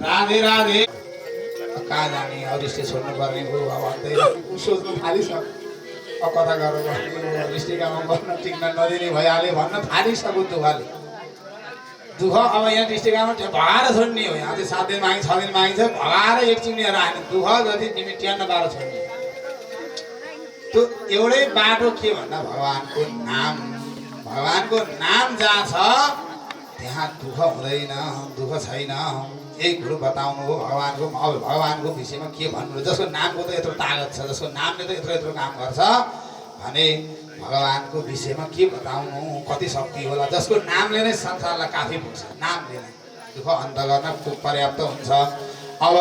राधे राधे कहाँ जाने हरिष्ट छोड्नु पर्ने भयो भन्दै सोच्नु थालिसक्यो कथा गरेर डिस्ट्रिक्टमा बस्न टिक्न नदिने भइहाल्यो भन्न थालिसक्यो दुःखले दुःख अब यहाँ डिस्ट्रिक्टमा भगाएर छोड्ने हो यहाँ चाहिँ 7 दिन मागिन्छ 6 दिन मागिन्छ भगाएर एकछिन लिएर आएन दुःख जति तिमी 93 छोड्ने त्यो एउटै बाटो के भन्दा भगवानको नाम जहाँ छ त्यहाँ दुःख हुँदैन दुःख छैन यही कुरो बताउनु हो भगवानको अब भगवानको विषयमा के भन्नु जसको नामको त यत्रो तागत छ जसको नामले त यत्रो काम गर्छ भने भगवानको विषयमा के बताउनु कति शक्ति होला जसको नामले नै संसारलाई काफी पुग्छ नामले नै दुःख अन्त गर्न पर्याप्त हुन्छ अब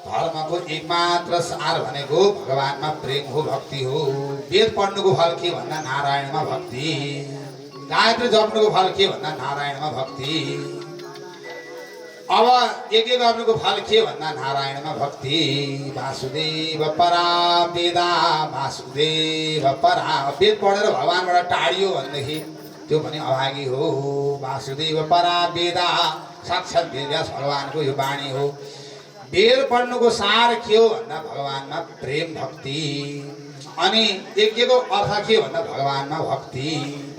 धर्मको एकमात्र सार भनेको भगवानमा प्रेम हो भक्ति हो वेद पढ्नुको फल के भन्दा नारायणमा भक्ति गायत्री जप्नुको फल के भन्दा नारायणमा भक्ति अब एक गर्नुको फल के भन्दा नारायणमा भक्ति वासुदेव परा वेदा वासुदेव परा वेद पढेर भगवानबाट टाढियो भनेदेखि त्यो पनि अभागी हो वासुदेव परा वेदा साक्षात् वेदव्यास भगवानको यो वाणी हो वेद पढ्नुको सार के हो भन्दा भगवानमा प्रेम भक्ति अनि यज्ञको अर्थ के भन्दा भगवानमा भक्ति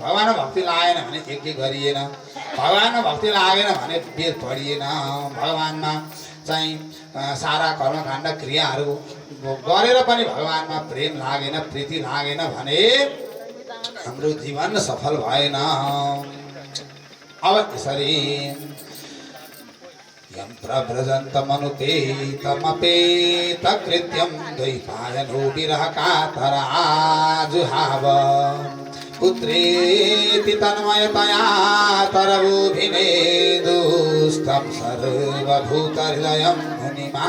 भगवानमा भक्ति लागेन भने यज्ञ गरिएन भगवानमा भक्ति लागेन भने वेद पढिएन भगवानमा चाहिँ सारा कर्मकाण्ड क्रियाहरू गरेर पनि भगवानमा प्रेम लागेन प्रीति लागेन भने हाम्रो जीवन सफल भएन अब यसरी यं प्रव्रजन्तमनुपेतमपेत कृत्यं द्वैपायनो विरह कातराजुहाव पुत्रेति तन्मयतया तरवोभिनेदुस्तं सर्वभूतहृदयं मुनिमानतोऽस्मि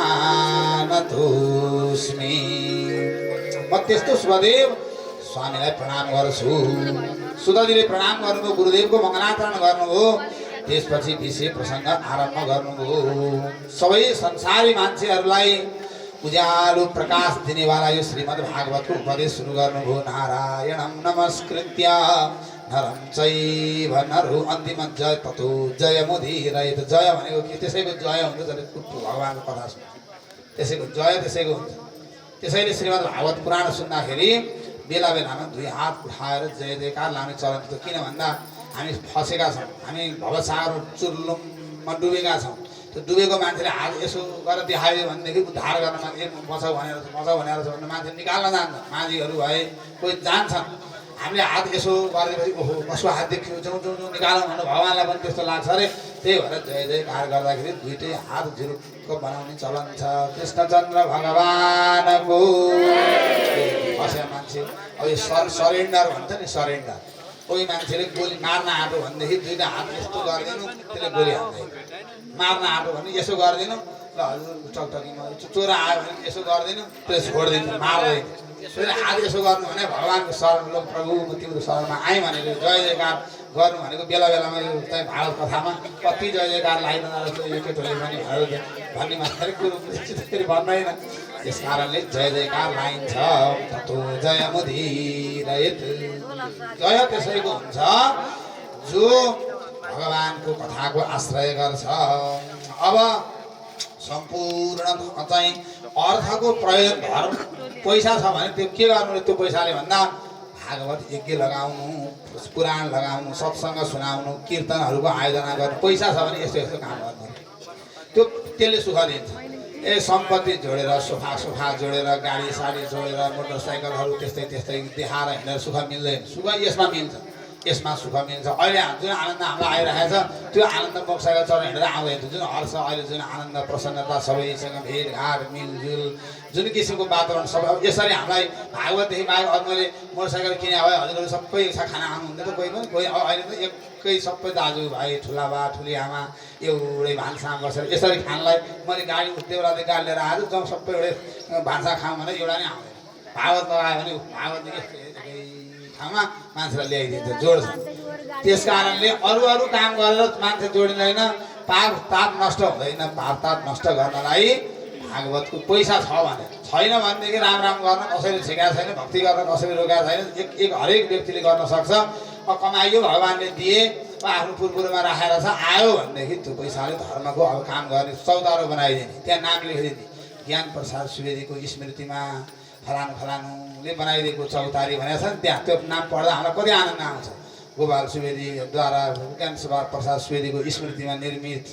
म त्यस्तो सुखदेव स्वामीलाई प्रणाम गर्छु सुधजीले प्रणाम गर्नुभयो गुरुदेवको मङ्गलाचरण गर्नुभयो त्यसपछि विषय प्रसङ्ग आरम्भ गर्नुभयो सबै संसारी मान्छेहरूलाई उज्यालो प्रकाश दिनेवाला यो श्रीमद् भागवतको उपदेश सुरु गर्नुभयो नारायणं नमस्कृत्य नरं चैव नरो अन्तिम जय ततो जय मुदीरयेत् जय भनेको के त्यसैको जय हुन्छ जसले भगवानको कथा सुन्छ त्यसैको जय त्यसैको हुन्छ त्यसैले श्रीमद् भागवत पुराण सुन्दाखेरि बेला बेलामा दुई हात उठाएर जय जयकार लाने चलन थियो किन भन्दा हामी फसेका छौँ हामी भवसागर चुर्लुममा डुबेका छौँ त्यो डुबेको मान्छेले हात यसो गरेर देखायो भनेदेखि उद्धार गर्न बचाउ भनेर भने मान्छे निकाल्न जान्छ माझीहरू भए कोही जान्छन् हामीले हात यसो गरिदिएपछि ओहो कसको हात देख्यो जाउँ जाउँ जाउँ निकालौँ भने भगवान्लाई पनि त्यस्तो लाग्छ अरे त्यही भएर जय जयकार गर्दाखेरि दुइटै हात झुरुक्क बनाउने चलन छ कृष्णचन्द्र भगवानको फस्या मान्छे अब यो सरेन्डर भन्छ नि सरेन्डर कोही मान्छेले गोली मार्न आँट्यो भनेदेखि दुईवटा हात यस्तो गरिदिनु त्यसले गोली हान्दैन मार्न आँट्यो भने यसो गरिदिनु ल हजुर टकटकीमा चोरा आयो भने यसो गरिदिनु त्यो छोडिदिनु मार्दैन फेरि हात यसो गर्नु भने भगवानको शरण लो प्रभु म तिम्रो शरणमा आएँ भनेको जय जयकार गर्नु भनेको बेला बेलामा यो चाहिँ भागवत कथामा कति जय जयकार लाग्दैन यो केटोले पनि भन्ने मात्रै कुरो फेरि भन्दैन त्यस कारणले जय जयकार लाइन्छ ततो जय मुदीरयेत् जय त्यसैको हुन्छ जो भगवानको कथाको आश्रय गर्छ अब सम्पूर्ण चाहिँ अर्थको प्रयोग धर्म पैसा छ भने त्यो के गर्नु त्यो पैसाले भन्दा भागवत यज्ञ लगाउनु पुराण लगाउनु सत्सङ्ग सुनाउनु कीर्तनहरूको आयोजना गर्नु पैसा छ भने यस्तो यस्तो काम गर्नु त्यो त्यसले सुख दिन्छ ए सम्पत्ति जोडेर सोफा जोडेर गाडी साडी जोडेर मोटरसाइकलहरू त्यस्तै देखाएर हिँडेर सुख मिल्दैन सुख यसमा मिल्छ यसमा सुख मिल्छ। अहिले जुन आनन्द हामीलाई आइरहेको छ त्यो आनन्द मोक्षका चरण हिँडेर आउँदैन। जुन हर्ष अहिले जुन आनन्द प्रसन्नता सबैसँग भेटघाट मिलजुल जुन किसिमको वातावरण सबै अब यसरी हामीलाई भागवतदेखि बाहेक अरू मैले मोटरसाइकल किने भए हजुरहरू सबै खाना आउनुहुन्थ्यो त कोही पनि कोही अहिले त एकै सबै दाजुभाइ ठुला बा ठुली आमा एउटै भान्सा बसेर यसरी खानलाई मैले गाडी उठ्दै बेला गाडी लिएर आएको जाउँ सबै एउटै भान्सा खाऊँ भने एउटा नै आउँदैन। भागवत लगायो भने भागवत ठाउँमा मान्छेलाई ल्याइदिन्छ जोड्छ। त्यस कारणले अरू अरू काम गरेर मान्छे जोडिँदैन। पाप ताप नष्ट हुँदैन। पाप ताप नष्ट गर्नलाई भागवतको पैसा छ भने छैन भनेदेखि राम राम गर्न कसैले सिकाएको छैन। भक्ति गर्न कसैले रोकेको छैन। एक हरेक व्यक्तिले गर्न सक्छ। अब कमाइयो भगवान्ले दिए आफ्नो पुर्पुरमा राखेर छ आयो भनेदेखि त्यो पैसाले धर्मको अब काम गर्ने चौतारो बनाइदिने त्यहाँ नाम लेखिदिने ज्ञान प्रसाद सुवेदीको स्मृतिमा फलानु फलानुले बनाइदिएको चौतारी भनेको छ नि त्यहाँ त्यो नाम पढ्दा हामीलाई कति आनन्द आउँछ। गोपाल सुवेदीद्वारा ज्ञान प्रसाद सुवेदीको स्मृतिमा निर्मित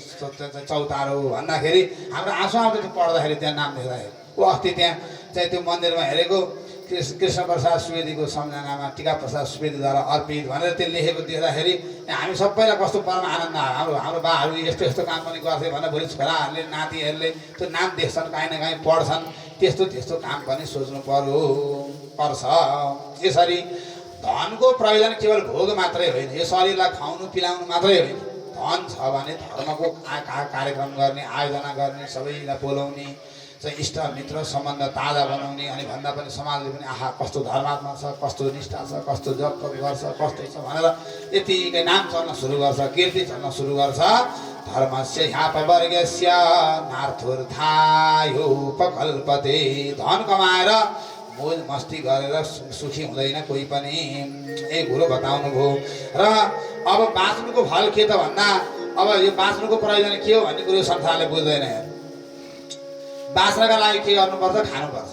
चौतारो भन्दाखेरि हाम्रो आँसु आउँछ त्यो पढ्दाखेरि त्यहाँ नाम लेख्दाखेरि। ऊ अस्ति त्यहाँ चाहिँ त्यो मन्दिरमा हेरेको कृष्ण प्रसाद सुवेदीको सम्झनामा टीका प्रसाद सुवेदीद्वारा अर्पित भनेर त्यो लेखेको देख्दाखेरि हामी सबैलाई कस्तो परम आनन्द आयो। हाम्रो बाहरू यस्तो यस्तो काम पनि गर्थे भनेर भोलि छोराहरूले नातिहरूले त्यो नाम देख्छन् काहीँ न काहीँ पढ्छन्। त्यस्तो काम पनि सोच्नु पर्छ। यसरी धनको प्रयोजन केवल भोग मात्रै होइन। यो शरीरलाई खुवाउनु पिलाउनु मात्रै होइन। धन छ भने धर्मको कार्यक्रम गर्ने आयोजना गर्ने सबैलाई बोलाउने चाहिँ इष्ट मित्र सम्बन्ध ताजा बनाउने अनि भन्दा पनि समाजले पनि आहा कस्तो धर्मात्मा छ कस्तो निष्ठा छ कस्तो जप गर्छ कस्तो छ भनेर यतिकै नाम चल्न सुरु गर्छ कीर्ति चल्न सुरु गर्छ। धर्मस्य ह्यापवर्गस्य नार्थोर्थायोपकल्पते। धन कमाएर मोज मस्ती गरेर सुखी हुँदैन कोही पनि। एक कुरो बताउनु भयो। र अब बाँच्नुको फल के त भन्दा अब यो बाँच्नुको प्रयोजन के हो भन्ने कुरो संसारले बुझ्दैन। बाँच्नका लागि के गर्नुपर्छ? खानुपर्छ।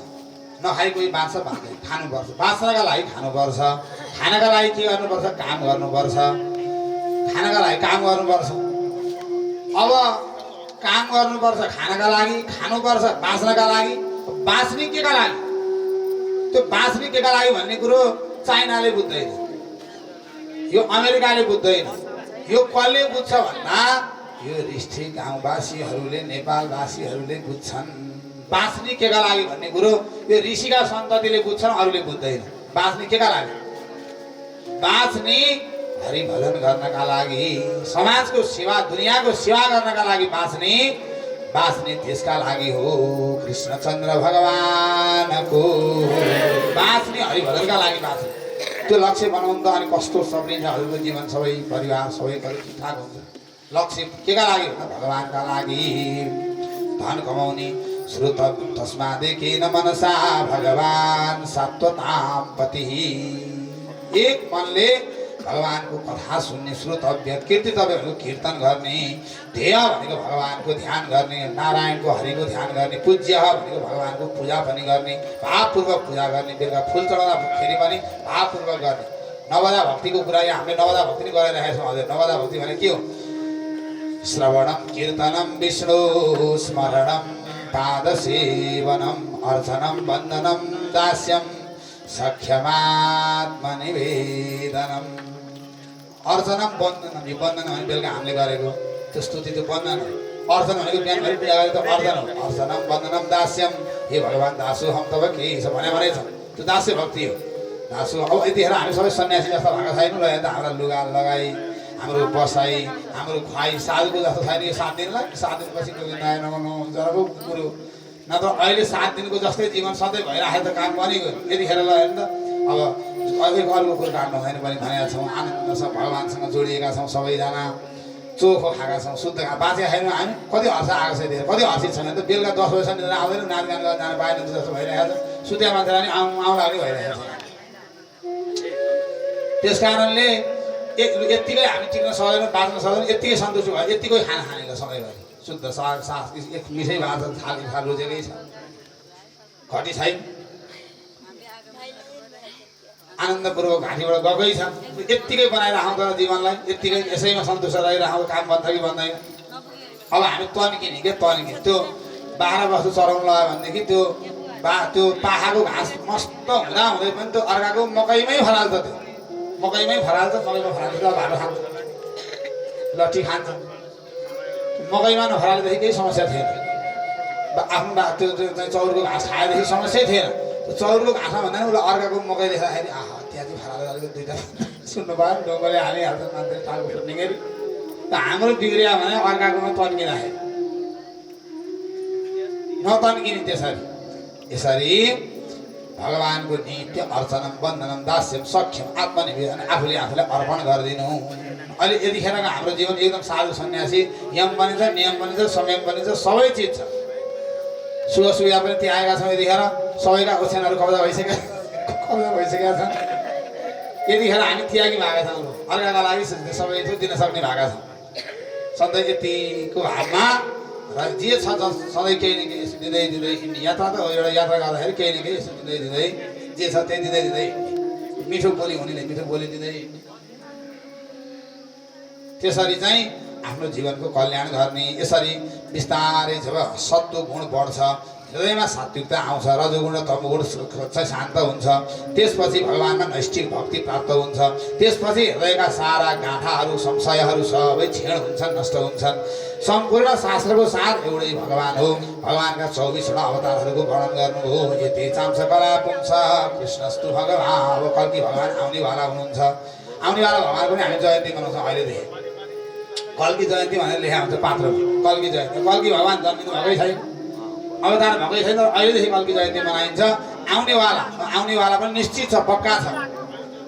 नखाइ कोही बाँच्छ बाँच्दैन। खानुपर्छ। बाँच्नका लागि खानुपर्छ। खानका लागि के गर्नुपर्छ? काम गर्नुपर्छ। खानका लागि काम गर्नुपर्छ। अब काम गर्नुपर्छ खानका लागि खानुपर्छ बाँच्नका लागि। बाँच्ने केका लागि? त्यो बाँच्ने केका लागि भन्ने कुरो चाइनाले बुझ्दैन। यो अमेरिकाले बुझ्दैन। यो कसले बुझ्छ भन्दा यो रिष्ठी गाउँवासीहरूले नेपालवासीहरूले बुझ्छन्। बाँच्ने केका लागि भन्ने कुरो यो ऋषिका सन्ततिले बुझ्छन् अरूले बुझ्दैन। बाँच्ने केका लागि? बाँच्ने हरिभजन गर्नका लागि समाजको सेवा दुनियाँको सेवा गर्नका लागि बाँच्ने त्यसका लागि हो। कृष्णचन्द्र भगवानको बाँच्ने हरिभजनका लागि बाँच्ने त्यो लक्ष्य बनाउनु त अनि कस्तो सब्लिन्छ हजुरको जीवन सबै परिवार सबै ठिकठाक हुन्छ। लक्ष्य केका लागि भन्दा भगवानका लागि। धन कमाउने श्रुत तस्मादेकेन मनसा भगवान् सात्वतां पतिः। एक मनले भगवानको कथा सुन्ने श्रोतव्य कीर्तितव्य भनेको कीर्तन गर्ने ध्येय भनेको भगवानको ध्यान गर्ने नारायणको हरिको ध्यान गर्ने पूज्य भनेको भगवानको पूजा पनि गर्ने भावपूर्वक पूजा गर्ने बेलुका फुल चढाउँदाखेरि पनि भावपूर्वक गर्ने। नवदा भक्तिको कुरा यहाँ हामीले नवदा भक्ति नै गराइरहेका छौँ। हजुर नवदा भक्ति भने के हो? श्रवणम कीर्तनम विष्णु स्मरणम पादसेवनम अर्चनम वन्दनम दास्यम सख्यमात्मनिवेदनम। अर्चनम वन्दनम यो वन्दन भने बेलुका हामीले गरेको त्यो स्तुति त्यो वन्दन हो। अर्चन भनेको बिहान भरि पूजा गरेको अर्चन हो। अर्चनम वन्दनम दास्यम हे भगवान् दासु हम तब केही छ भने छ त्यो दास्य भक्ति हो। दासु अब यतिखेर हामी सबै सन्यासी जस्तो भएको छैनौँ र त हाम्रा लुगा लगाई हाम्रो बसाइ हाम्रो खुवाई सालको जस्तो छैन। यो 7 दिनलाई 7 दिनपछि कोही नयाँ नगाउनु हुन्छ कुरो नत्र अहिले 7 दिनको जस्तै जीवन सधैँ भइरहेको त काम बनेको यतिखेर ल हेर्नु त। अब अहिलेको अर्को कुरो काट्नु हुँदैन पनि भनेका छौँ। आनन्दसँग भगवान्सँग जोडिएका छौँ सबैजना। चोखो खाएका छौँ शुद्ध बाँचेका छैनौँ हामी। कति हर्ष आएको छ यतिखेर कति हर्षित छैन त। बेलुका 10 बजीसम्म आउँदैन नाचगान गरेर जानु पाएन जस्तो भइरहेको छ। सुत्या मान्छेलाई नि आउँला पनि भइरहेको छ। त्यस कारणले यत्तिकै हामी टिक्न सक्दैनौँ बाँच्न सक्दैनौँ। यत्तिकै सन्तुष्ट भयो यत्तिकै खाना खानेको सधैँभरि शुद्ध साग साग एक मिठै भात थाली रोजेकै छ घटी छैन। आनन्दपूर्वक घाँटीबाट गएकै छ। यत्तिकै बनाएर आउँदा जीवनलाई यत्तिकै यसैमा सन्तुष्ट रहेर आउँदा काम बन्छ कि बन्दैन। अब हामी तन्किने के तन्किने त्यो बाह्र वस्तु चराउनु लगायो भनेदेखि त्यो पाखाको घाँस मस्त हुँदा हुँदै पनि त्यो अर्काको मकैमै फलाल्छ। त्यो मकैमै फराल्छ, मकैमा फराल्छ भालो खान्छ, लट्ठी खान्छ। मकैमा नफरालेदेखि केही समस्या थिएन। आफ्नो त्यो चाहिँ चौरको घाँस खाएदेखि समस्या थिएन। त्यो चौरको घाँसमा भन्दा पनि उसले अर्काको मकै देख्दाखेरि आहा त्यहाँ चाहिँ फरालेर अलिकति दुईवटा सुन्नु भयो नि, ढुङ्गोले हालिहाल्छ मान्छे टाउको फुट्नेगरी। त हाम्रो बिग्रियो भने अर्काकोमा तन्किँदाखेरि नतन्किने। त्यसरी यसरी भगवानको नित्य अर्चनम वन्दनम दास्यम सख्यम आत्मनिवेदन, आफूले आफूलाई अर्पण गरिदिनु। अहिले यतिखेरको हाम्रो जीवन एकदम साधु सन्यासी, यम बनिन्छ, नियम बनिन्छ, संयम बनिन्छ, सबै चिज छ। सुख सुविधा पनि त्यागेका छौँ। यतिखेर सबैका ओछ्यानहरू कब्जा भइसकेका छन्। यतिखेर हामी त्यागी भएका छौँ, अर्काका लागि सबै थोक दिन सक्ने भएका छौँ। सधैँ यतिको भावमा र जे छ सधैँ केही न केही यसो दिँदै दिँदै हिँड्ने। यात्रा त हो, एउटा यात्रा गर्दाखेरि केही न केही यसो दिँदै दिँदै जे छ त्यही दिँदै दिँदै मिठो बोली हुनेले मिठो बोली दिँदै हिँड्ने। त्यसरी चाहिँ आफ्नो जीवनको कल्याण गर्ने। यसरी बिस्तारै जब सत्व गुण बढ्छ, हृदयमा सात्विकता आउँछ, रजोगुण र तमोगुण चाहिँ शान्त हुन्छ, त्यसपछि भगवानमा नैष्ठिक भक्ति प्राप्त हुन्छ। त्यसपछि हृदयका सारा गाँठाहरू संशयहरू सबै क्षीण हुन्छन्, नष्ट हुन्छन्। सम्पूर्ण शास्त्रको सार एउटै भगवान हो। भगवानका 24वटा अवतारहरूको वर्णन गर्नुभयो। यति चाम्स कला पुंस कृष्णस्तु भगवान। अब कल्की भगवान आउनेवाला हुनुहुन्छ। आउनेवाला भगवान पनि हामी जयन्ती मनाउँछौँ। अहिलेदेखि कल्की जयन्ती भनेर लेखा हुन्छ पात्र। कल्की जयन्ती, कल्की भगवान जन्मिनु भएकै छैन, अवतार भएकै छैन, अहिलेदेखि कल्की जयन्ती मनाइन्छ। आउनेवाला पनि निश्चित छ, पक्का छ।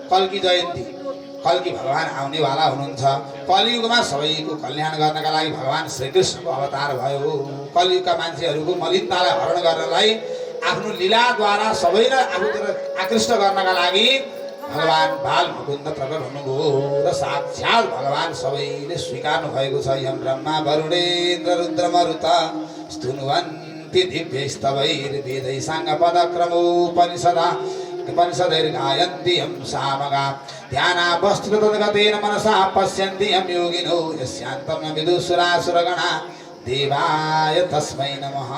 कल्की जयन्ती, कल्की भगवान आउनेवाला हुनुहुन्छ। कलियुगमा सबैको कल्याण गर्नका लागि भगवान श्रीकृष्णको अवतार भयो। कलियुगका मान्छेहरूको मलिनतालाई हरण गर्नलाई आफ्नो लीलाद्वारा सबैलाई आफूतिर आकृष्ट गर्नका लागि भगवान बाल मुकुन्द प्रकट हुनुभयो र साक्षात् भगवान सबैले स्वीकार्नु भएको छ। यम ब्रह्मा वरुणेन्द्र रुद्र मरुता स्तुन्वन्ति दिव्यैस्तवैर्वेदै साङ्गपदक्रमोपनिषदैर्गायन्ति यं सामगा ध्यानावस्थितगतेन मनसा पश्यन्ति यं योगिनो यस्यान्तं न विदुषुरासुरगणा देवाय तस्मै नमः।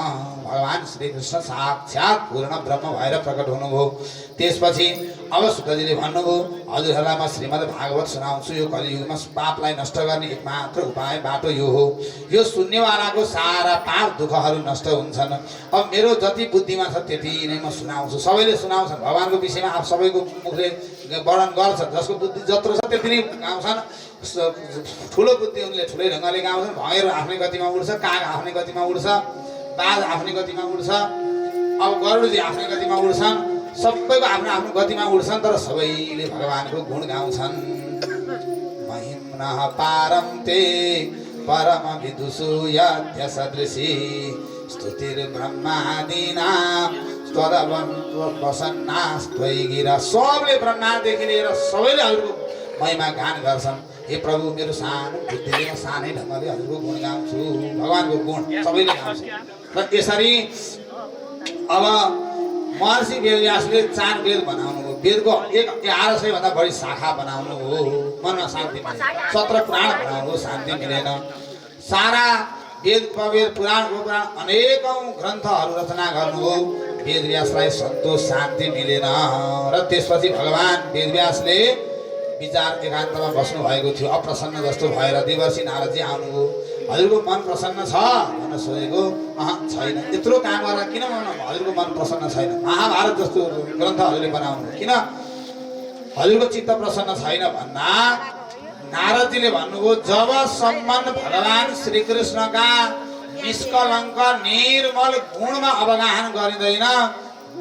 भगवान श्रीकृष्ण साक्षात् पूर्ण ब्रह्म भएर प्रकट हुनुभयो। त्यसपछि अब सुतजीले भन्नुभयो, हजुरहरूलाई म श्रीमद् भागवत सुनाउँछु। यो कलियुगमा पापलाई नष्ट गर्ने एकमात्र उपाय बाटो यो हो। यो सुन्नेवालाको सारा पाप दुःखहरू नष्ट हुन्छन्। अब मेरो जति बुद्धिमा छ त्यति नै म सुनाउँछु। सबैले सुनाउँछन् भगवानको विषयमा। अब सबैको मुखले वर्णन गर्छ, जसको बुद्धि जत्रो छ त्यति नै गाउँछन्। ठुलो बुद्धि उनले ठुलै ढङ्गले गाउँछन्। भँगेर आफ्नै गतिमा उड्छ, काग आफ्नै गतिमा उड्छ, बाज आफ्नै गतिमा उड्छ, अब गरुडजी आफ्नै गतिमा उड्छन्। सबैको आफ्नो आफ्नो गतिमा उड्छन्, तर सबैले भगवानको गुण गाउँछन्। महिम्नः पारं ते परम विदुषु यद्य सदृशी स्तुतिर्ब्रह्मादीनां त्वदवसन्नास्त्वयि गिरा। सबले ब्रह्मादेखि लिएर सबैले हजुरको महिमा गान गर्छन्। हे प्रभु, मेरो सानो बुद्धिले म सानै ढङ्गले हजुरको गुण गाउँछु। भगवानको गुण सबैले गाउँछ। र यसरी अब महर्षि वेदव्यासले 4 वेद बनाउनु हो। वेदको 1100 भन्दा बढी शाखा बनाउनु हो। मनमा शान्ति मिलेन। 17 पुराण बनाउनु हो, शान्ति मिलेन। सारा वेद प्रवेद पुराण अनेकौं ग्रन्थहरू रचना गर्नु हो। वेदव्यासलाई सन्तोष शान्ति मिलेन र त्यसपछि भगवान वेदव्यासले विचार एकान्तमा बस्नु भएको थियो। अप्रसन्न जस्तो भएर देवर्षि नारदजी आउनुभयो। हजुरको मन प्रसन्न छ भनेर सोधेको, छैन। यत्रो काम गरेर किन हजुरको मन प्रसन्न छैन? महाभारत जस्तो ग्रन्थ हजुरले बनाउनु किन हजुरको चित्त प्रसन्न छैन भन्दा नारदजीले भन्नुभयो, जबसम्म भगवान श्रीकृष्णका निष्कलङ्क निर्मल गुणमा अवगाहन गरिँदैन,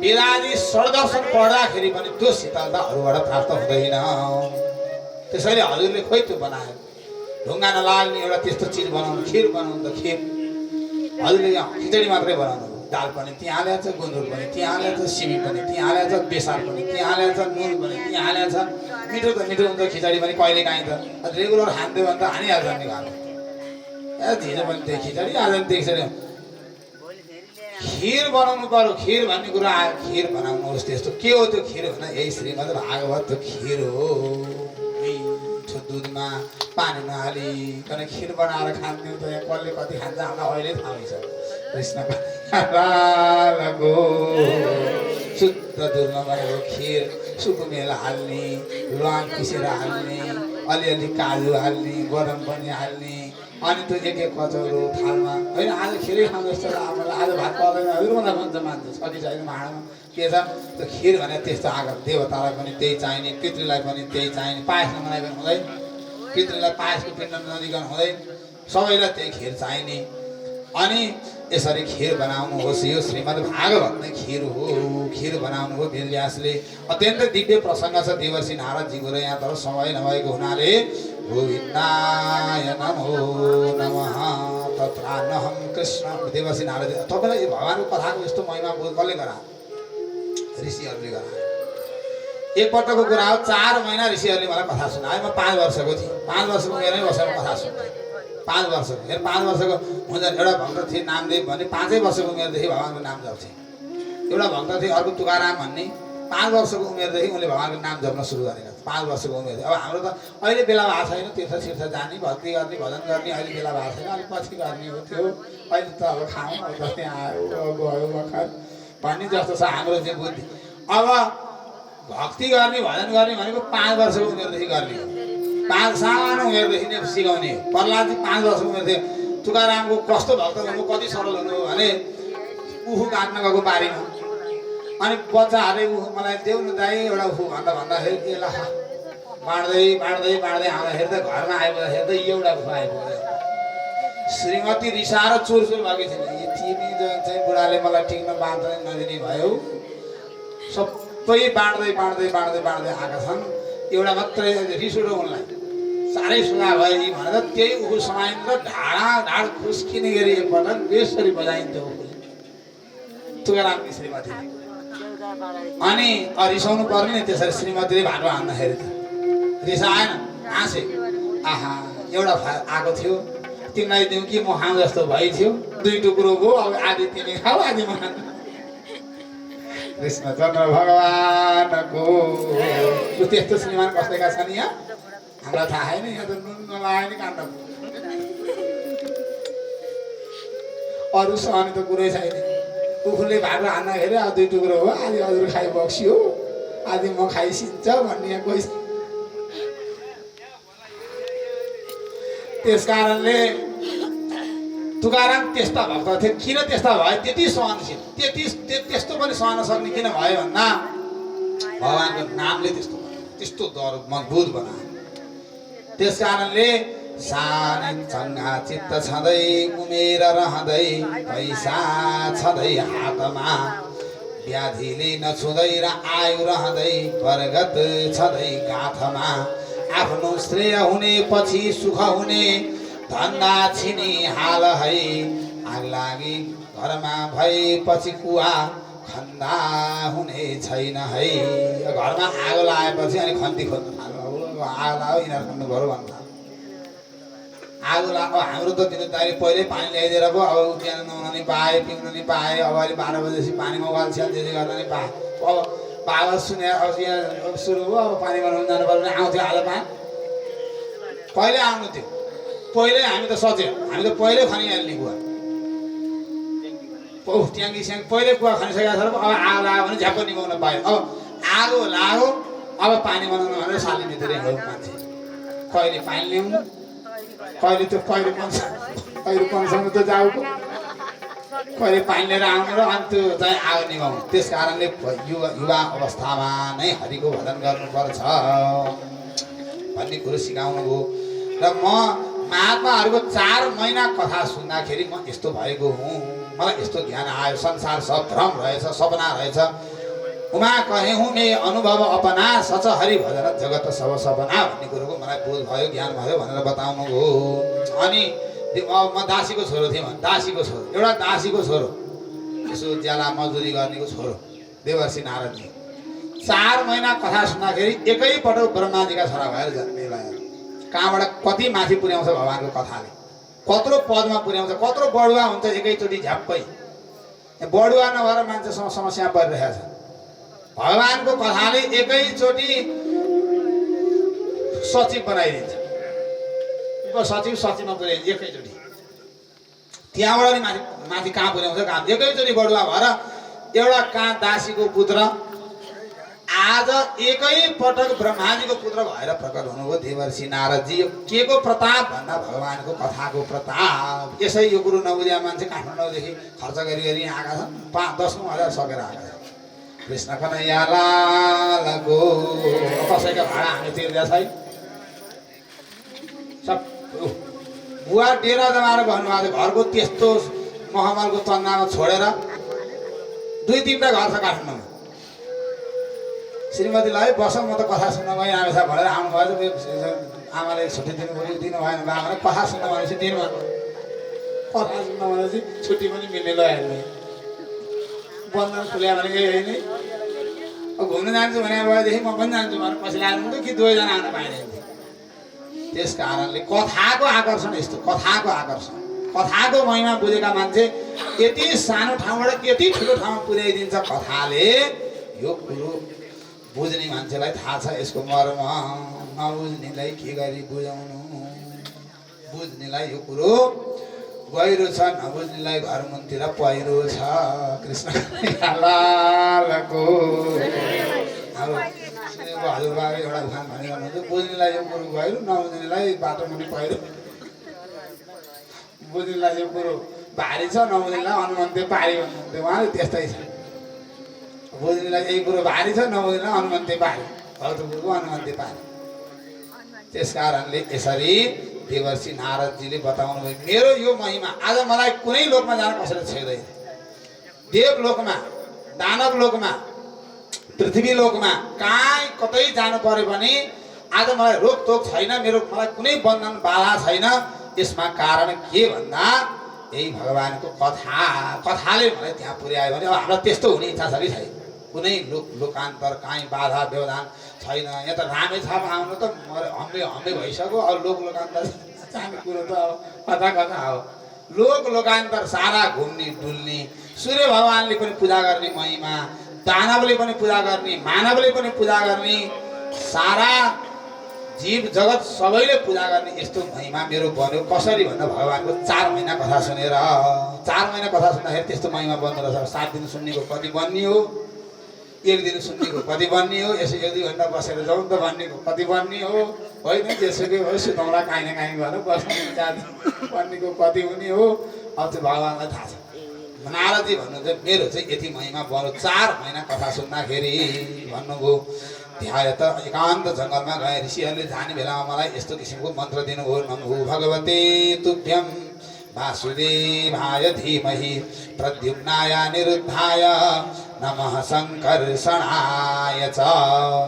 वेदादि षड्दर्शन पढ्दाखेरि पनि त्यो शीतलता अरूबाट प्राप्त हुँदैन। त्यसैले हजुरले खोइ त्यो बनायो। ढुङ्गा नलाग्ने एउटा त्यस्तो चिज बनाउनु, खिर बनाउनु त खिर हजुरले खिचडी मात्रै बनाउनु। दाल पनि त्यहाँ हालेछ, गुन्द्रुक पनि त्यहाँ हालेछ, सिमी पनि त्यहाँ हालेछ, बेसार पनि त्यहाँ हालेछ, नुन पनि त्यहाँ हालेछ। मिठो त मिठो हुन्छ खिचडी पनि कहिले काहीँ त रेगुलर खान्थ्यो भने त हानिहाल्छ नि घरमा। हिजो पनि त्यही खिचडी, आज पनि त्यही खिचडी। खिर बनाउनु पर्यो। खिर भन्ने कुरा आयो, खिर बनाउनुहोस्। त्यस्तो के हो त्यो खिर भने यही श्रीमद् भागवत त्यो खिर हो। मिठो दुधमा पानी नहालिकन खिर बनाएर खान्थ्यौँ त यहाँ कसले कति खान्छ हामीलाई अहिले थाहा छ। कृष्ण शुद्ध दुधमा बनेको खिर सुकुमेल हाल्ने ल्वाङ पिसेर हाल्ने अलिअलि काजु हाल्ने बदाम पनि हाल्ने अनि त्यो एक एक कचौरो थालमा होइन आज खिरै खानु जस्तो मलाई आज भात पर्दैन हजुरभन्दा भन्छ मान्छ सकी छैन भाँडामा के छ त्यो खिर भने त्यस्तो आएको देवतालाई पनि त्यही चाहिने पितृलाई पनि त्यही चाहिने पायस नबनाइकन हुँदैन पितृलाई पायसको पिण्ड नदिकन हुँदैन सबैलाई त्यही खिर चाहिने अनि यसरी खिर बनाउनुहोस् यो श्रीमद् भागवत नै खिर हो खिर बनाउनु हो वेदव्यासले अत्यन्तै दिव्य प्रसङ्ग छ देवर्षि नारदजीको र यहाँ तर समय नभएको हुनाले गोविन्दाय नमो नमः तत्रान्नहं कृष्ण देवर्षि नारद तपाईँलाई भगवानको कथाको यस्तो महिमा बोध कसले गरा ऋषिहरूले गरा एकपल्टको कुरा हो 4 महिना ऋषिहरूले मलाई कथा सुनाए म 5 वर्षको थिएँ 5 वर्षको उमेरमै बसेर कथा सुन्थेँ 5 वर्षको मेरो 5 वर्षको हुन्छ एउटा भक्त थिए नामदेव भन्ने 5 वर्षको उमेरदेखि भगवानको नाम जप्थे एउटा भक्त थिए अर्को तुकाराम भन्ने 5 वर्षको उमेरदेखि उनले भगवानको नाम जप्न सुरु गरेका 5 वर्षको उमेरदेखि अब हाम्रो त अहिले बेला भएको छैन तीर्थ तीर्थ जाने भक्ति गर्ने भजन गर्ने अहिले बेला भएको छैन अलिक पछि गर्ने हो त्यो अहिले त अब खाउँ अब जस्तै आयो गयो भर्खर भन्ने जस्तो छ हाम्रो चाहिँ बुद्धि अब भक्ति गर्ने भजन गर्ने भनेको 5 वर्षको उमेरदेखि गर्ने हो 5 सानो उमेरदेखि नै सिकाउने हो प्रहलादजी 5 वर्षको उमेरदेखि तुकारामको कस्तो भक्त हुनु कति सरल हुनु भने उखु काट्न गएको बारीमा अनि बच्चाहरूले उखु मलाई देऊ न दाइ एउटा उखु भन्दाखेरि यसलाई बाँड्दै बाँड्दै बाँड्दै आउँदाखेरि त घरमा आइपुग्दाखेरि त एउटा उखु आइपुग्यो श्रीमती रिसाएर चोर चोर भएको थिएन तिमी चाहिँ बुढाले मलाई टिक्न बाँध्दै नदिने भयो सबै बाँड्दै बाँड्दै बाँड्दै बाँड्दै आएका छन् एउटा मात्रै रिस उठ्यो उनलाई साह्रै सुगा भयो यी भनेर त्यही उखु समाइन्छ ढाड खुस्किने गरी एकपल्ट बेसरी बजाइन्थ्यो उखु तुकारामकी श्रीमती अनि रिसाउनु पर्ने नि त्यसरी श्रीमतीले भाटो हान्दाखेरि त रिसाएन हाँसे आहा एउटा आएको थियो तिमीलाई दिउँ कि म खाउँ जस्तो भइथ्यो 2 टुक्रो भयो अब आधी तिमी खाऊ आधी म खानु कृष्णचन्द्र भगवानको त्यस्तो श्रीमान बसेका छन् यहाँ हामीलाई थाहा छैन यहाँ त नुन नलाए नि काण्ड अरू सहने त कुरै छैन उखुले भागो हान्दाखेरि अब 2 टुक्रो हो आधी हजुर खाइ बक्सियो आधी म खाइसिन्छ भन्ने यहाँ कोही त्यस कारणले तुकाराम त्यस्ता भक्त थिए किन त्यस्ता भयो त्यति सहनशील त्यस्तो पनि सहन सक्ने किन भयो भन्दा भगवानको नामले त्यस्तो डर मजबुत बनायो त्यस कारणले सानी चङ्गा चित्त छँदै उमेर रहँदै पैसा छँदै हातमा व्याधिले नछुँदै र आयु रहँदै बरगत छँदै गाथमा आफ्नो श्रेय हुने पछि सुख हुने धन्दा छिनी हाल है आग लागि घरमा भएपछि कुवा खन्दा हुने छैन है घरमा आगो लगाएपछि अनि खन्ती खोज्नु थाल्यो आगो लाग्यो यिनीहरू खन्नु गरौँ भन्नु आगो लाग्यो हाम्रो त दिनदारी पहिल्यै पानी ल्याइदिएर पो अब उठ्यान नुहाउन नि पाएँ पिउन नि पाएँ अब अहिले 12 बजेपछि पानीमा उकाल्छ्याल त्यसले गर्दा नि पाएँ अब बाबा सुनेर अब यहाँ सुरु भयो अब पानी बनाउनु जानु पर्यो भने आउँथ्यो आलो पानी कहिले आउनु थियो पहिले हामी त सच्यो हामी त पहिले खनिहाल्ने कुवा ट्याङ्की स्याङ्की पहिले कुवा खनिसकेको छ अब आगो लाग्यो भने झ्याप्प निभाउन पायो अब आगो लाग्यो अब पानी बनाउनु भनेर साली भित्र मान्छे कहिले पानी ल्याउनु कहिले त्यो पहिरोपनसँग त जाउको कहिले पानी लिएर आउनु र अनि त्यो चाहिँ आगो निभाउनु त्यस कारणले युवा अवस्थामा नै हरिको भजन गर्नुपर्छ भन्ने कुरो सिकाउनु हो र म महात्माहरूको 4 महिना कथा सुन्दाखेरि म यस्तो भएको हुँ मलाई यस्तो ज्ञान आयो संसार सब भ्रम रहेछ सपना रहेछ उमा कहे हुँ मे अनुभव अपना सच हरि भजन जगत सब सपना भन्ने कुरोको मलाई बोध भयो ज्ञान भयो भनेर बताउनु हो अनि म दासीको छोरो थिएँ दासीको छोरो एउटा दासीको छोरो यसो ज्याला मजदुरी गर्नेको छोरो देवर्षि नारदजी 4 महिना कथा सुन्दाखेरि एकैपटक ब्रह्माजीका छोरा भएर जन्मेला कहाँबाट कति माथि पुर्याउँछ भगवानको कथाले कत्रो पदमा पुर्याउँछ कत्रो बढुवा हुन्छ एकैचोटि झ्याप्पै बढुवा नभएर मान्छेसँग समस्या परिरहेछ भगवानको कथाले एकैचोटि सचिव बनाइदिन्छ सचिव सचिवमा पुर्याइदिन्छ एकैचोटि त्यहाँबाट नि माथि कहाँ पुर्याउँछ काम एकैचोटि बढुवा भएर एउटा काँ दासीको पुत्र आज एकै पटक ब्रह्माजीको पुत्र भएर प्रकट हुनुभयो देवर्षि नारदजी। यो के को प्रताप भन्दा भगवानको कथाको प्रताप। यसै यो कुरो नबुझेका मान्छे काठमाडौँदेखि खर्च गरी गरी आएका छन्, 5-10,000 सकेर आएका छन्। कृष्ण कन्हैया लालको कसैका भाडा हामी तिर्दा छैन। सब बुवा डेरा जमाएर भन्नुभएको थियो घरको त्यस्तो महमलको तन्नामा छोडेर 2-3टा घर छ काठमाडौँमा। श्रीमतीलाई बस म त कथा सुन्न गएँ आमेछ भनेर आउनुभयो। आमाले छुट्टी दिनु भएन बाबाले कथा सुन्न भनेपछि दिनु कथा सुन्न भनेपछि छुट्टी पनि मिल्ने लगाइहाल्नु बन्धन खुल्या भने केही होइन। अब घुम्न जान्छु भने भएदेखि म पनि जान्छु भने पछि लाग्नु कि 2जना आउन पाइने। त्यस कारणले कथाको आकर्षण यस्तो, कथाको आकर्षण, कथाको महिमा बुझेका मान्छे यति सानो ठाउँबाट यति ठुलो ठाउँमा पुर्याइदिन्छ कथाले। यो कुरो बुझ्ने मान्छेलाई थाहा छ यसको मर्म, नबुझ्नेलाई के गरी बुझाउनु। बुझ्नेलाई यो कुरो गहिरो छ, नबुझ्नेलाई घर मुनतिर पहिरो छ। कृष्ण लालको हजुरबाबा एउटा उखान भनिरहनुहुन्छ, बुझ्नेलाई यो कुरो गहिरो, नबुझ्नेलाई बाटो मुनि पहिरो। बुझ्नेलाई यो कुरो भारी छ, नबुझ्नेलाई अनुमन्ते पारी भन्नुहुन्थ्यो उहाँले। त्यस्तै छ, बुझ्नेलाई यही कुरो भारी छ, नबुझ्नेलाई अनुमन्ते पारी, भक्तपुरको अनुमन्ते पारी। त्यस कारणले यसरी देवर्षि नारदजीले बताउनु भयो मेरो यो महिमा। आज मलाई कुनै लोकमा जान कसैले छेड्दैन। देवलोकमा, दानव लोकमा, पृथ्वी लोकमा कहीँ कतै जानु पर्यो भने आज मलाई रोकटोक छैन, मलाई कुनै बन्धन बाधा छैन। यसमा कारण के भन्दा यही भगवानको कथाले मलाई त्यहाँ पुर्यायो भने अब हामीलाई त्यस्तो हुने इच्छा छ कि छैन। कुनै लोकान्तर कहीँ बाधा व्यवधान छैन। यहाँ त रामेछाप आउनु त हम्बे भइसक्यो। अब लोकान्तर जाने कुरो त अब कथा हो। लोकान्तर सारा घुम्ने डुल्ने, सूर्य भगवानले पनि पूजा गर्ने महिमा, दानवले पनि पूजा गर्ने, मानवले पनि पूजा गर्ने, सारा जीव जगत सबैले पूजा गर्ने यस्तो महिमा मेरो बन्यो। कसरी भन्दा भगवानको 4 महिना कथा सुनेर। 4 महिना कथा सुन्दाखेरि त्यस्तो महिमा बन्द रहेछ। 7 दिन सुन्नेको कति बन्ने हो, 1 दिन सुन्नेको कति बन्ने हो, यसो 1-2 घन्टा बसेर जाउँ त भन्नेको कति बन्ने हो। होइन त्यसैकै भयो सुतौँला काहीँ न काहीँ गरेर बस्नु 4 दिन बन्नेको कति हुने हो। अब चाहिँ भगवान्लाई थाहा छ। नारदजी भन्नुहुन्छ मेरो चाहिँ यति महिमा बन्यो। 4 महिना कथा सुन्दाखेरि भन्नुभयो। ध्याय त एकान्त जङ्गलमा गए ऋषिहरूले जाने बेलामा मलाई यस्तो किसिमको मन्त्र दिनुभयो। नमो भगवते तुभ्यं वासुदेवाय धीमहि प्रद्युम्नाय निरुद्धाय नमः शङ्कर्षणाय च।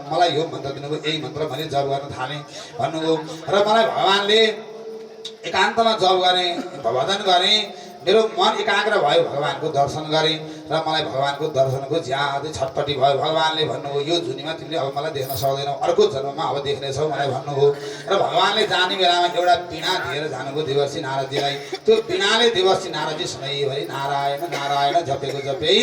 मलाई यो मन्त्र दिनुभयो। यही मन्त्र मैले जप गर्न थालेँ भन्नुभयो। र मलाई भगवान्ले एकान्तमा जप गरेँ, भजन गरेँ, मेरो मन एकाग्र भयो, भगवानको दर्शन गरेँ र मलाई भगवानको दर्शनको ज्यादै छटपटी भयो। भगवानले भन्नुभयो यो जुनीमा तिमीले अब मलाई देख्न सक्दैनौ, अर्को जन्ममा अब देख्नेछौ मलाई भन्नुभयो। र भगवानले जाने बेलामा एउटा वीणा दिएर जानुभयो देवर्षि नारदजीलाई। त्यो वीणाले देवर्षि नारदजी सधैँभरि नारायण नारायण जपेको जपै,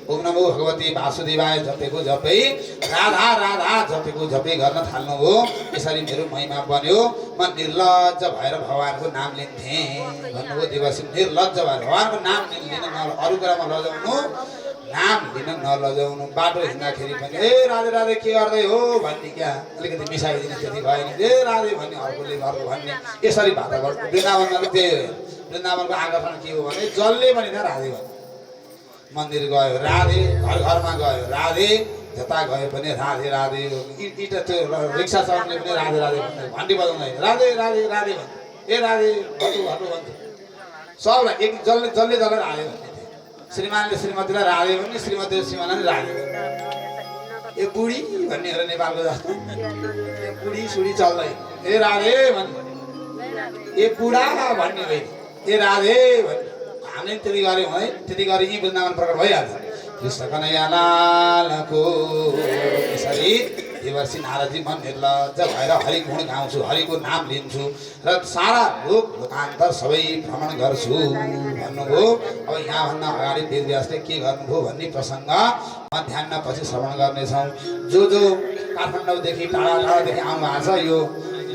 ओम नमो भगवते वासुदेवाय जपेको जपै, राधा राधा जपेको जपै गर्न थाल्नुभयो। यसरी मेरो महिमा बन्यो। म निर्लज्ज भएर भगवानको नाम लिन्थेँ भन्नुभयो देवर्षि। निर्लज्ज भएर भगवानको नाम लिन अरू कुरामा लजाउनु, नाम लिन नलजाउनु। बाटो हिँड्दाखेरि पनि ए राधे राधे के गर्दै हो भन्ने, क्या अलिकति मिसाइदिने त्यति भयो नि। ए राधे भन्ने, अर्कोले अर्को भन्ने, यसरी भाषा गर्छ। वृन्दावनमा त त्यही हो। वृन्दावनको आकर्षण के हो भने जसले पनि त राधे भन्ने। मन्दिर गयो राधे, घर घरमा गयो राधे, जता गयो पनि राधे राधे। इटा त्यो रिक्सा चलाउने पनि राधे राधे भन्ने, घन्टी बजाउँदै राधे राधे राधे भन्थे। ए राधे भटु भटु भन्थे। सबलाई एक जसले राधे भन्ने। श्रीमानले श्रीमतीलाई राधे भन्ने, श्रीमतीले श्रीमानलाई राधे भन्ने। ए बुढी भन्नेहरू नेपालको जस्तो ए बुढी सुडी चल्दै ए राधे भन्ने, ए बुढा भन्ने होइन, ए राधे भन्ने। हामीले त्यति गऱ्यौँ है, त्यति गरे यी वृन्दावन प्रकट भइहाल्छ। कृष्ण कन्हैया लालको। यसरी देवर्षि नारदजी म निर्लज्ज भएर हरि गुण गाउँछु, हरिको नाम लिन्छु र सारा लोकान्तर सबै भ्रमण गर्छु भन्नुभयो। अब यहाँभन्दा अगाडि वेदव्यासले के गर्नुभयो भन्ने प्रसङ्ग मध्याह्नपछि श्रवण गर्नेछौँ। जो काठमाडौँदेखि टाढादेखि आउनु भएको छ, यो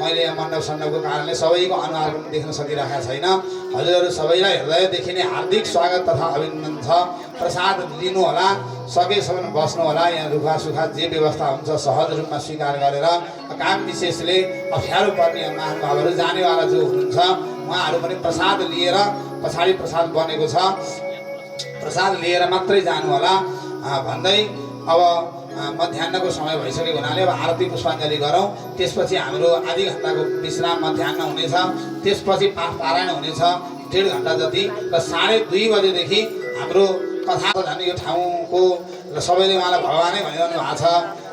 मैले यहाँ मण्डप सण्डपको कारणले सबैको अनुहार पनि देख्न सकिरहेको छैन। हजुरहरू सबैलाई हृदयदेखि नै हार्दिक स्वागत तथा अभिनन्दन छ। प्रसाद लिनुहोला। सकेसम्म बस्नु होला। यहाँ रुखा सुखा जे व्यवस्था हुन्छ सहज रूपमा स्वीकार गरेर काम विशेषले अप्ठ्यारो पर्ने महानुभावहरू जानेवाला जो हुनुहुन्छ उहाँहरू पनि प्रसाद लिएर पछाडि प्रसाद बनेको छ प्रसाद लिएर मात्रै जानु होला भन्दै अब मध्याहको समय भइसकेको हुनाले अब आरती पुष्पाञ्जली गरौँ। त्यसपछि हाम्रो आधी घण्टाको विश्राम मध्याह्न हुनेछ। त्यसपछि पाठ पारायण हुनेछ 1.5 घण्टा जति र 2:30 बजेदेखि हाम्रो कथा झन् यो ठाउँको सबैले उहाँलाई भगवानै भनिरहनु भएको छ।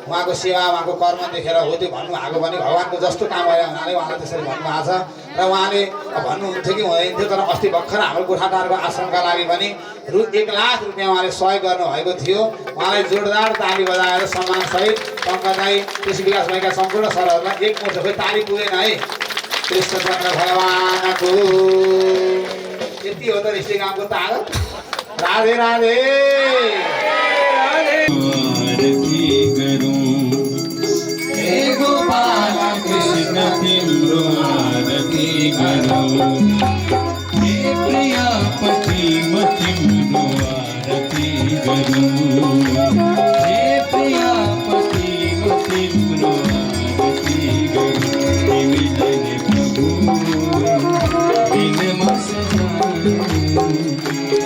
उहाँको सेवा उहाँको कर्म देखेर हो त्यो भन्नुभएको पनि भगवानको जस्तो काम गरे हुनाले उहाँलाई त्यसरी भन्नुभएको छ र उहाँले भन्नुहुन्थ्यो कि हुँदैन थियो तर अस्ति भर्खर हाम्रो गोठाटारको आश्रमका लागि पनि 1 लाख रुपियाँ उहाँले सहयोग गर्नुभएको थियो। उहाँलाई जोरदार ताली बजाएर सम्मानसहित पङ्कजलाई कृषि विकास बैङ्कका सम्पूर्ण सरहरूलाई एक मुठो ताली पुगेन है। कृष्णचन्द्र भगवानको यति हो त ऋषि गाउँको तागत। राधे राधे कृष्ण तिम्रो आरती गरौँ हे प्रिया पति म तिम्रो आरती गरौँ हे प्रिया पति म तिम्रो आरती गरौँ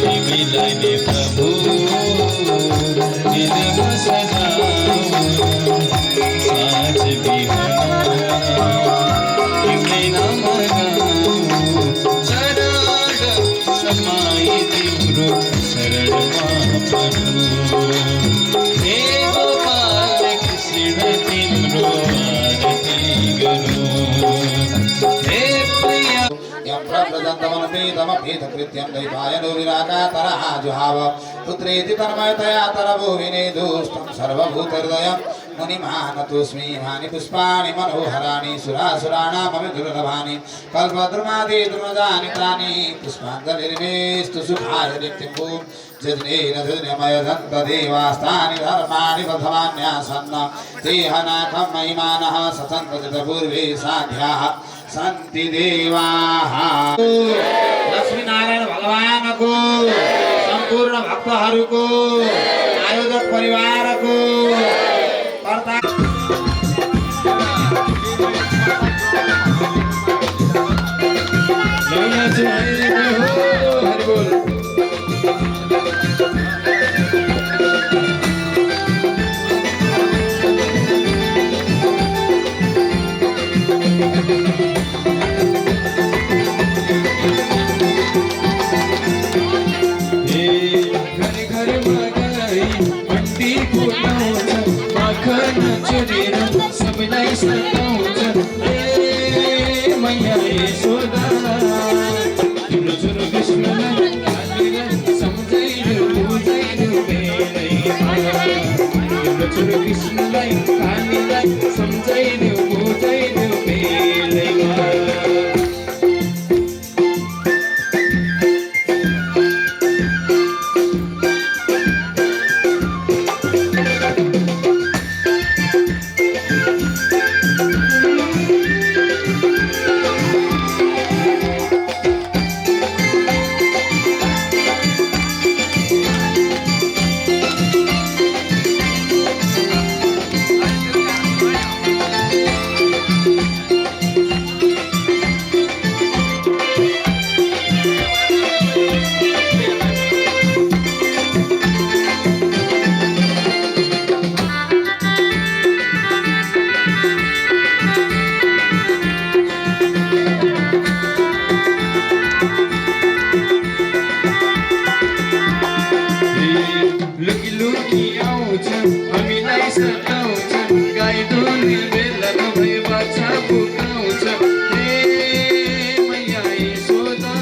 तिमीलाई प्रभु दिन म सजाऊँ साँझ बिहान तिम्रो नाम गाऊँ तिमीलाई प्रभु पुत्रेति तन्मयतया तरभुविने दुष्टं सर्वभूतहृदयं मुनिमानतोऽस्मि इमानि पुष्पाणि मनोहराणि सुरासुराणामपि दुर्लभानि कल्पद्रुमादि दुर्मजानि तानि पुष्पाञ्जलिर्मेस्तु सुखाय नित्यं भूं जज्नेन जज्ञमयदन्तदेवास्तानि धर्माणि प्रथमान्यासन्न तेहनाकं महिमानः सतन्त्रपूर्वे साध्याः सन्ति देवाः। लक्ष्मीनारायण भगवानको सम्पूर्ण भक्तहरूको आयोजक परिवारको सबलाई सताउँछ मैया यशोदा तिम्रो छोरो कृष्णलाई कालीलाई सम्झाइदेऊ बुझाइदेऊ बेलैमा तिम्रो छोरो कृष्णलाई कालीलाई सम्झाइदेऊ बुझाइदेऊ बेलैमा। हामीलाई सताउँछ गाई दुहुने बेला नभई बाछा फुकाउँछ हे मैया यशोदा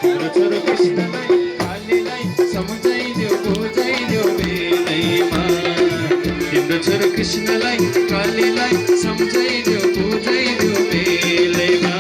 तिम्रो छोरो कृष्णलाई कालीलाई सम्झाइदेऊ बुझाइदेऊ बेलैमा तिम्रो छोरो कृष्णलाई कालीलाई सम्झाइदेऊ बुझाइदेऊ बेलैमा।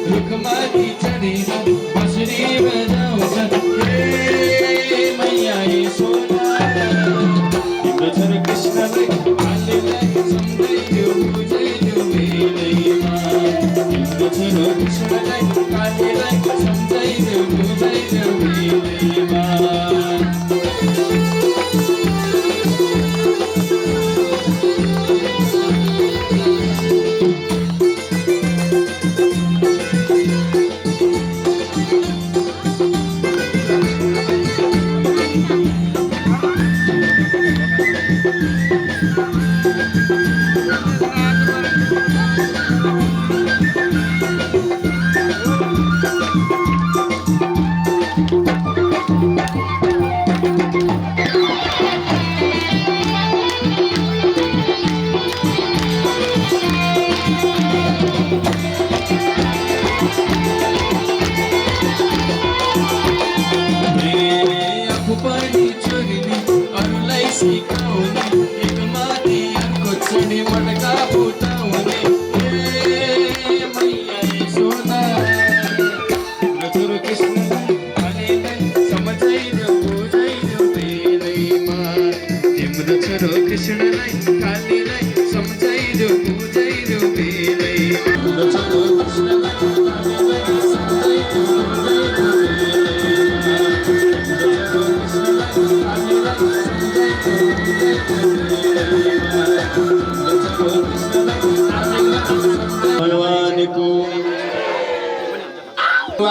रुखमाथि चढेर बाँसुरी बजाउँछ हे मैया यशोदा तिम्रो छोरो कृष्णलाई कालीलाई सम्झाइदेऊ बुझाइदेऊ बेलैमा तिम्रो छोरो कृष्णलाई कालीलाई सम्झाइदेऊ बुझाइदेऊ बेलैमा। कृष्णलाई कालीलाई सम्झाइदेऊ बुझाइदेऊ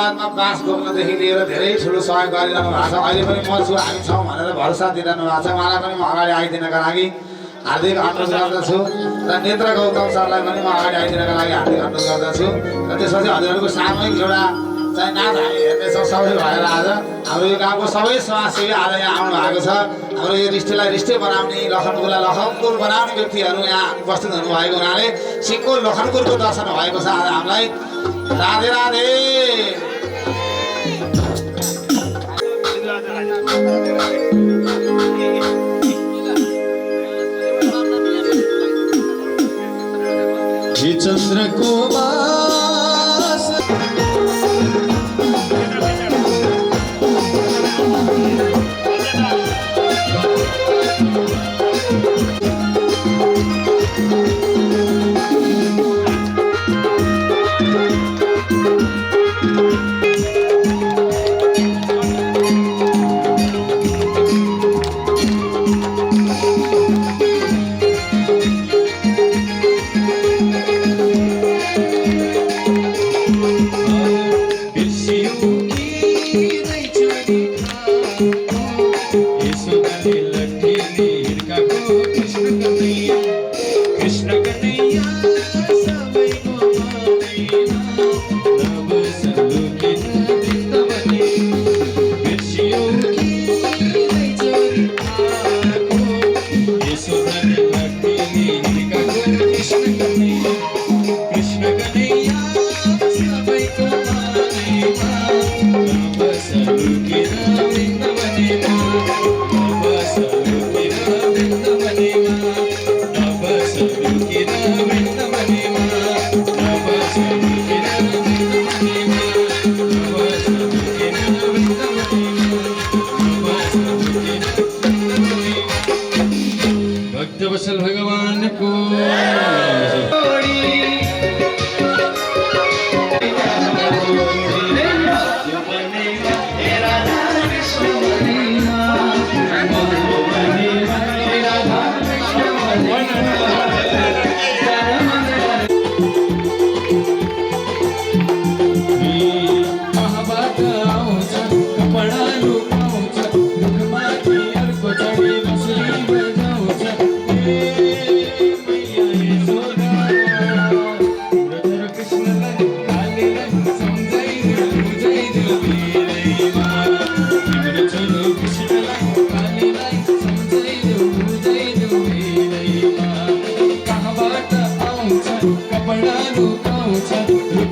जगतमा बास गर्नदेखि लिएर धेरै ठुलो सहयोग गरिरहनु भएको छ। अहिले पनि म छु, हामी छौँ भनेर भरोसा दिइरहनु भएको छ। उहाँलाई पनि म अगाडि आइदिनका लागि हार्दिक अनुरोध गर्दछु र नेत्र गौतम सरलाई पनि म अगाडि आइदिनका लागि हार्दिक अनुरोध गर्दछु। र त्यसपछि हजुरहरूको सामूहिक एउटा चाहिँ नाच हामी हेर्नेछौँ सबै भएर। आज हाम्रो यो गाउँको सबै समाजसेवी आज यहाँ आउनु भएको छ। हाम्रो यो रिष्टेलाई रिष्टे बनाउने, लखनपुरलाई लखनपुर बनाउने व्यक्तिहरू यहाँ उपस्थित हुनुभएको हुनाले सिङ्गो लखनपुरको दर्शन भएको छ आज हामीलाई। राधे राधे। चन्द्रको मास भक्तवत्सल भगवान को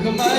Come on.